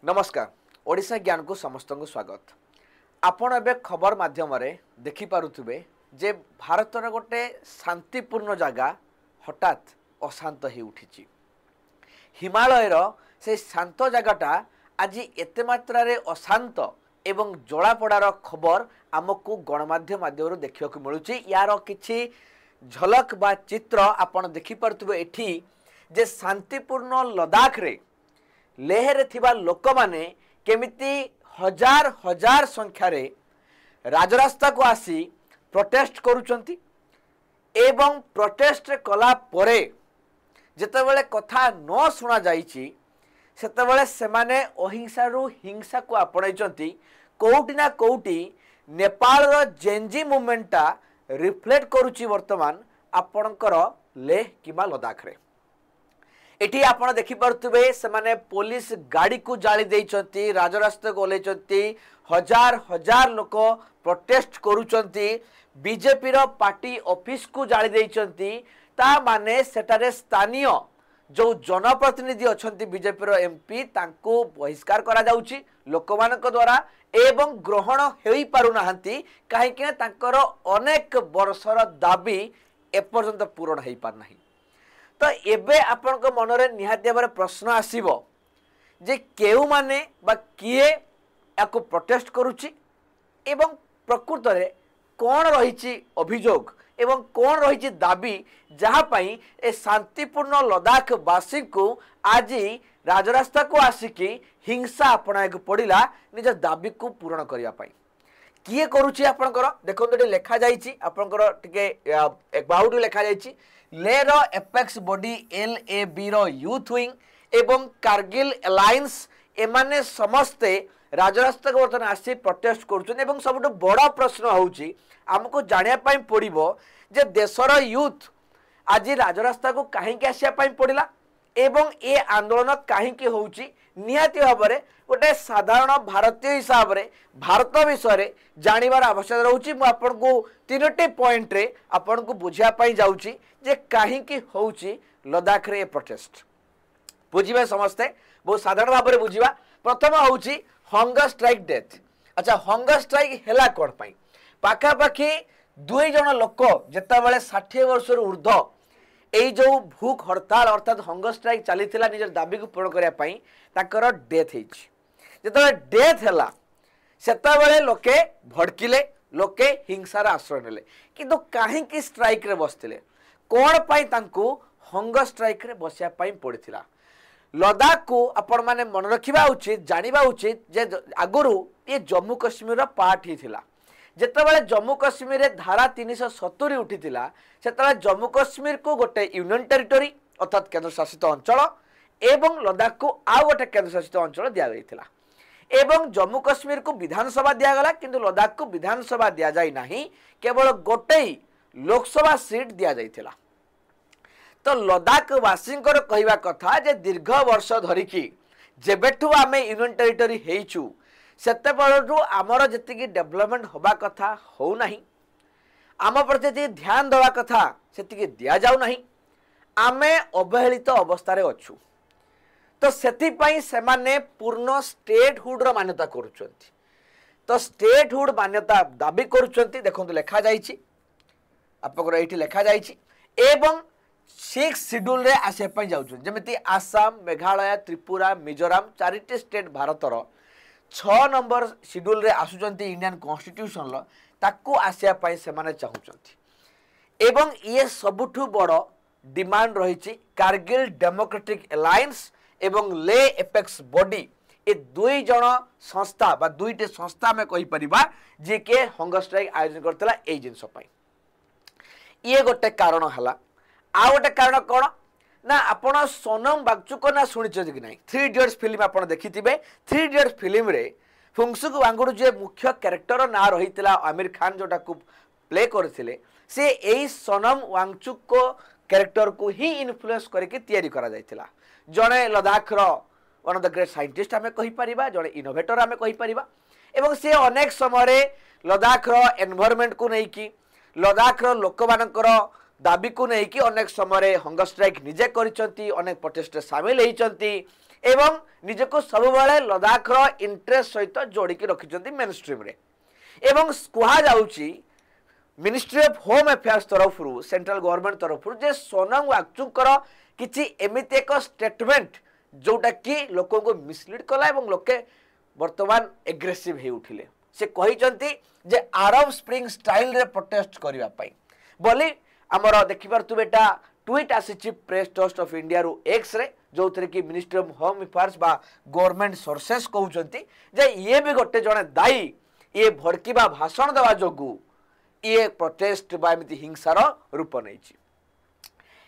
नमस्कार ओडिशा ज्ञान को समस्त को स्वागत। आपण एबे खबर माध्यम देखि पारुथुबे जे भारतर गोटे शांतिपूर्ण जगह हठात अशांत हो उठी। हिमालय से शांत जगहटा आज एते मात्रा रे अशांत एवं जलापड़ार खबर आमको गणमाध्यम माध्यम देखा मिलूँ। यार किछि झलक बा चित्र आपण देखि पारुथुबे एठी जे शांतिपूर्ण लद्दाख रे लेह रे थिबा लोक माने केमिति हजार हजार संख्या रे राजरास्ता को आसी प्रोटेस्ट करूचंती एवं प्रोटेस्ट कला परे जेतेबेले कथा न सुना जाइछि सेतेबेले सेमाने अहिंसा रु हिंसा को आपणाइचंती। कोउटी ना कोउटी नेपाल रो जेनजी मूवमेंटा रिफ्लेक्ट करूची वर्तमान आपणकर लेह किबा लद्दाख रे। एठी आपण देखि पारुथबे सेमाने पुलिस गाड़ी को जाली देइचंती, राजरास्ता को ओलेचंती, हजार हजार लोक प्रोटेस्ट करूचंती, बीजेपी रो पार्टी ऑफिस को जाली देइचंती। ता माने सेटारे स्थानीय जो जनप्रतिनिधि अछंती बीजेपी रो एमपी तांको बहिष्कार करा जाउची लोकमानक द्वारा एवं ग्रहण हेई पारु नाहंती काहे कि तांकर अनेक वर्षर दाबी एपर्यंत पूर्ण हेई पार नाही। तो एबे आपण को मनरे निहाती भाव प्रश्न आसीबो जे केउ माने बा किए याको प्रोटेस्ट करूची एवं प्रकृत रे कोन रहिची अभियोग एवं कोन रहिची दाबी जहा पई ए शांतिपूर्ण लद्दाख वासी को आज राजरास्ता को आसिकी हिंसा अपनायक पड़िला निज दाबी को पूर्ण करिया पई। किए करूची आपनकर देखो तो लेखा जाइची आपनकर टिके एक बाउडी लेखा जाइची ले रो एपेक्स बॉडी LAB रो यूथ विंग एवं कारगिल अलायंस एमाने समस्ते राजरास्ता को बर्तमान आसी प्रोटेस्ट करुछन। एवं सबुठ बड़ प्रश्न होउची हमको जानिया पाई पड़िबो जे देशर यूथ आज राजरास्ता को काहे के आसिया पाई पड़िला एवं ए आंदोलन काहे के होउची निहाती भाव में गोटे साधारण भारतीय हिसाब रे भारत विषय जानिबार आवश्यकता रहउची। मु आपन को तीनोटी पॉइंट रे आपन को बुझिया पाई जाउची जे काहे की होउची लद्दाख रे प्रोटेस्ट बुझिबे समस्ते बहुत साधारण भाव में बुझिबा। प्रथम होउची हंगर स्ट्राइक डेथ। अच्छा हंगर स्ट्राइक हेला कोन पई पाखा पाखी दुई जन लोक जेतेबेले 60 वर्ष ऊर्ध्व एई जो भूख हड़ताल अर्थात हंगर स्ट्राइक चली निजर दाबी को पूर्ण करने पाई ताकर डेथ होइछि। जेतेबेले डेथ हैला सेतेबेले लोके भड़किले लोके हिंसार आश्रय नेले किंतु काहेकि स्ट्राइक रे बसथिले कोन पाई तांको हंगर स्ट्राइक रे बसिया पाई पड़िथिला। लद्दाख को आपण माने मन रखिबा उचित जानिबा उचित जे आगुरु ये जम्मू कश्मीर रो पार्ट ही थिला। जेतेबेले जम्मू कश्मीर रे धारा 370 उठिथिला सेतेबेले जम्मू कश्मीर को गोटे यूनियन टेरिटोरी अर्थात केंद्र शासित अंचल एवं लद्दाख को आउ गोटे केंद्र शासित अंचल दिया गइथिला एवं जम्मू कश्मीर को विधानसभा दिया गला किंतु लद्दाख को विधानसभा दिया जाई नाही केवल गोटे लोकसभा सीट दिया जाइथिला। तो लद्दाख वासींकर कहवा कथा जे दीर्घ वर्ष धरिकी जेबेठू आमे यूनियन टेरिटोरी हेइचू सेते बळरू आमर जतिकी डेवलपमेंट होबा कथा हो नाही आम प्रति जी ध्यान देवा कथा सेतिकी दिया जाऊ नाही आमे अवहेलित अवस्था रे अछु। तो सेति पई सेमाने पूर्ण स्टेटहुड रो मान्यता करूचंती। तो स्टेटहुड मान्यता दाबी करूचंती देखंतु लेखा जाईची आपकर एठी लेखा जाईची एवं 6 शेड्यूल रे आसे पई जाउछन जेमिति आसाम मेघालय त्रिपुरा मिजोराम चारिटी स्टेट भारतर 6 नंबर शेड्यूल रे आसुचंती इंडियन कॉन्स्टिट्यूशन लो ताकू आसिया पई सेमाने चाहुचंती एवं ये सबुठु बड़ डिमांड रही कारगिल डेमोक्रेटिक अलायंस एवं ले एपेक्स बॉडी ए दुई जन संस्था बा दुईटे संस्था में कहि परिबा जे के हंगर स्ट्राइक आयोजन करतला ए जिंस पई ये गोटे कारण हला। आ गोटे कारण कोन ना आपण सोनम बागचुक ना सुनिछ कि नहीं 3 इडियट्स फिल्म आपण देखिथिबे 3 इडियट्स फिल्म रे फुंगसुक वांगुडु जे मुख्य कैरेक्टर ना रहितला आमिर खान जोटा को प्ले करथिले से एई सोनम वांगचुक को कैरेक्टर को ही इन्फ्लुएंस करके तैयारी करा जायतिला। जणे लद्दाख रो one of the great scientist हमें कहि परिबा जणे इनोवेटर हमें कहि परिबा एवं से अनेक समय रे लद्दाख रो एनवायरनमेंट को नै कि लद्दाख रो लोक मानकर दाबी को लेकिन अनेक समय हंगर स्ट्राइक निजे करिसेंती अनेक प्रोटेस्ट सामिल होइचंती एवं निजे को सब बेले लद्दाख रो इंटरेस्ट सहित जोड़ी के रखिसेंती मेन स्ट्रीम रे एवं कहा जाउची मिनिस्ट्री ऑफ होम अफेयर्स तरफ सेंट्रल गवर्नमेंट तरफ जे सोनम वांगचुक किछि एमिति एक स्टेटमेंट जोटा कि लोक को मिसलीड कला एवं लोके वर्तमान एग्रेसिव हे उठिले से कहिसंती जे अरब स्प्रिंग स्टाइल रे प्रोटेस्ट करिवा पई बोली आमर देखि परतु बेटा ट्वीट आसी प्रेस ट्रस्ट ऑफ इंडिया रु एक्स रे जो थे कि मिनिस्ट्री ऑफ होम अफेयर्स बा गवर्नमेंट सोर्सेस कहउचंती जे ये भी गोटे जने दायी ये भड़कीबा भाषण देवा जोगु ये प्रोटेस्ट बा एमिति हिंसार रूप नहीं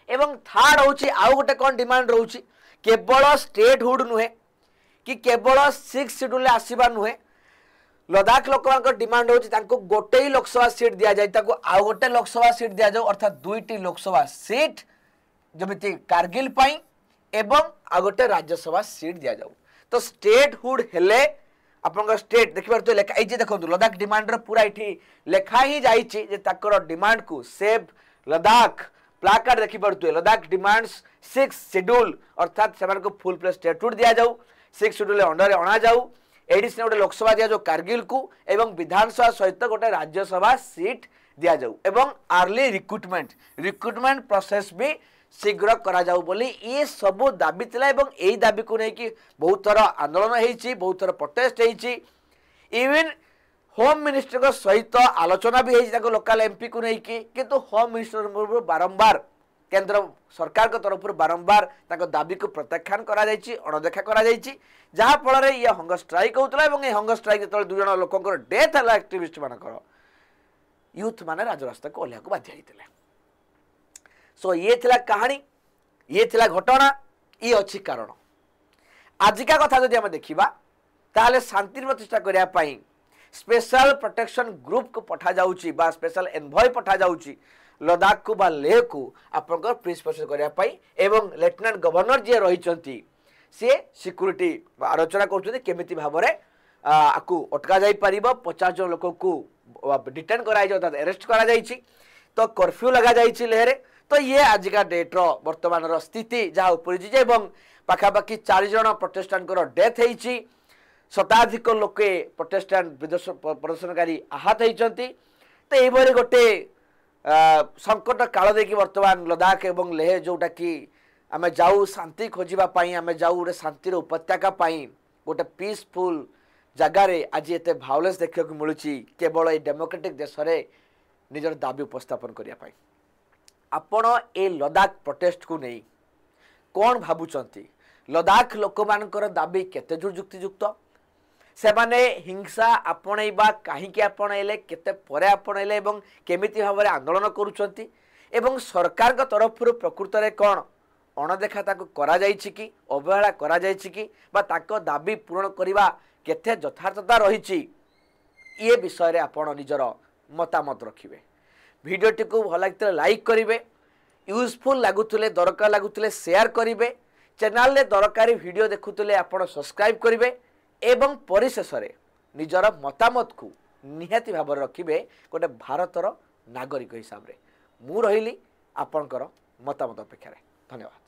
एवं थर्ड होची आउ गोटे कौन डिमांड रोची केवल स्टेटहुड नुहे कि केवल 6 शेड्यूल आसीबा नुहे लद्दाख लोक डिमांड होची तांको गोटे ही लोकसभा सीट दिया जाय ताको आउ गोटे लोकसभा सीट दिया जाओ अर्थात दुईटी लोकसभा सीट जमिति कारगिल पाई एवं आउ गोटे राज्यसभा सीट दिया जाओ तो स्टेटहुड हेले आपन स्टेट देखिबार तो लेखा जे देखंतु लद्दाख डिमांड रो पूरा इठी लेखा ही जाईची जे ताकर डिमांड को सेव लद्दाख प्लाकार्ड देखि पड़तु लद्दाख डिमांड्स 6 शेड्यूल अर्थात सेमान को फुल प्ले स्टेटहुड दिया जाऊ 6 शेड्यूल अंडर अणा जाऊ एडिशनल गोटे लोकसभा दिया जाऊ कारगिल को एवं विधानसभा सहित गोटे राज्यसभा सीट दिया जाऊ एवं अर्ली रिक्रुटमेंट प्रोसेस भी शीघ्र करा जाऊ बोली ये सब दाबी थिला एवं एई दाबी को नै कि बहुत थर आंदोलन हेछि बहुत थर प्रोटेस्ट हेछि इवन होम मिनिस्टर को सहित आलोचना भी हेछि ताको लोकल एमपी को नै कि किंतु होम मिनिस्टर बारंबार केंद्र सरकार को तरफ बारंबार ताको दाबी को प्रत्याख्यान करा जायछि अणदेखा करा जायछि जहा फल रे ये हंगर स्ट्राइक होतला एवं ये हंगर स्ट्राइक जतल दु जण लोकंकर डेथ हला एक्टिविस्ट मानकर यूथ माने राजरास्ता को ओलिया को बाध्य हेतिले सो ये थिला कहानी ये थिला घटना ये अच्छी कारण आजिका कथा जदि हम देखिबा ताले शांति प्रतिष्ठा करिया पई स्पेशल प्रोटेक्शन ग्रुप को पठा जाउची बा स्पेशल एनवॉय पठा जाउची लद्दाख को बा लेह को आपनकर पीस प्रोसेस करिया पई एवं लेफ्टिनेंट गवर्नर जे रहिचंती से सिक्योरिटी आलोचना करछथि केमिति भाबरे आकु अटका जाई परिबो 50 जन लोक को डिटेन कराई जाउ अरेस्ट करा जाईची तो कर्फ्यू लगा जाईची लेहरे तो ये आज का डेट रो वर्तमान रो स्थिति जहाँ उपरिजी एवं पाखापाखि 4 जन प्रोटेस्टांट डेथ होती शताधिक लोके प्रोटेस्टांट प्रदर्शनकारी आहत होती तो ये गोटे संकट काल देखिए वर्तमान लद्दाख एवं लेह जोटा कि आम जाऊ शांति खोजापी आम जाऊ गोटे शांतिर उपत्यका गोटे पीसफुल जगार आज एत भायोलेंस देखा मिलूँ केवल ये डेमोक्रेटिक देश में निजर दाबी उपस्थापन करने आपण ए लद्दाख प्रोटेस्ट को नहीं कौन भावुंट लद्दाख लोक मानकर दाबी केते जुक्तियुक्त से माने हिंसा आपणैबा कहीं आपणैले केते परे आपणैले एवं केमिति भाव में आंदोलन करुछंती एवं सरकार का तरफ प्रकृत में कौन अणदेखा ताको करा जायछि कि अवहेला करा जायछि कि बा ताको दाबी पूरण करबा केते यथार्थता रहिछि ये विषय रे आपण निजर मतामत रखिबे भिडियोटी को भल लगे लाइक करेंगे यूजफुल लगुले दरकार लगुले शेयर करेंगे चैनल रे दरकारी वीडियो देखुले आप सब्सक्राइब करेंगे एवं परिशेष निजर मतामत को निहाती भाव रखिए गोटे भारतर नागरिक हिसाब से मु रही आपणकर मतामत अपेक्षा धन्यवाद।